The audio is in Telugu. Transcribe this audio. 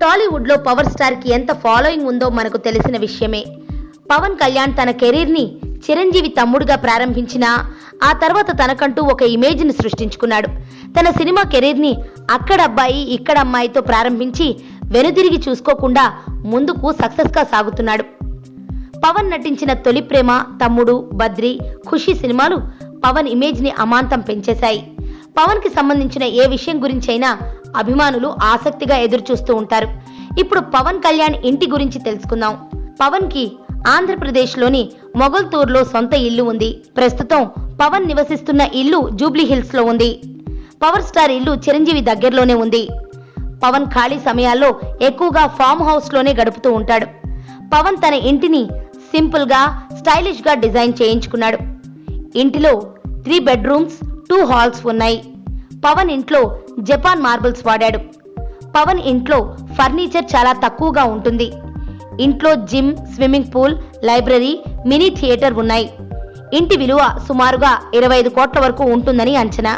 టాలీవుడ్లో పవర్ స్టార్కి ఎంత ఫాలోయింగ్ ఉందో మనకు తెలిసిన విషయమే. పవన్ కళ్యాణ్ తన కెరీర్ని చిరంజీవి తమ్ముడుగా ప్రారంభించినా ఆ తర్వాత తనకంటూ ఒక ఇమేజ్ని సృష్టించుకున్నాడు. తన సినిమా కెరీర్ని అక్కడ అబ్బాయి ఇక్కడ అమ్మాయితో ప్రారంభించి వెనుదిరిగి చూసుకోకుండా ముందుకు సక్సెస్గా సాగుతున్నాడు. పవన్ నటించిన తొలి ప్రేమ, తమ్ముడు, బద్రి, ఖుషి సినిమాలు పవన్ ఇమేజ్ని అమాంతం పెంచేశాయి. పవన్కి సంబంధించిన ఏ విషయం గురించైనా అభిమానులు ఆసక్తిగా ఎదురు చూస్తూ ఉంటారు. ఇప్పుడు పవన్ కళ్యాణ్ ఇంటి గురించి తెలుసుకుందాం. పవన్కి ఆంధ్రప్రదేశ్లోని మొగల్తూర్లో సొంత ఇల్లు ఉంది. ప్రస్తుతం పవన్ నివసిస్తున్న ఇల్లు జూబ్లీ హిల్స్ లో ఉంది. పవర్ స్టార్ ఇల్లు చిరంజీవి దగ్గరలోనే ఉంది. పవన్ ఖాళీ సమయాల్లో ఎక్కువగా ఫామ్ హౌస్ లోనే గడుపుతూ ఉంటాడు. పవన్ తన ఇంటిని సింపుల్ గా, స్టైలిష్ గా డిజైన్ చేయించుకున్నాడు. ఇంటిలో 3 బెడ్రూమ్స్, 2 హాల్స్ ఉన్నాయి. పవన్ ఇంట్లో జపాన్ మార్బుల్స్ వాడాడు. పవన్ ఇంట్లో ఫర్నిచర్ చాలా తక్కువగా ఉంటుంది. ఇంట్లో gym, swimming pool, library, mini theatre ఉన్నాయి. ఇంటి విలువ సుమారుగా 25 కోట్ల వరకు ఉంటుందని అంచనా.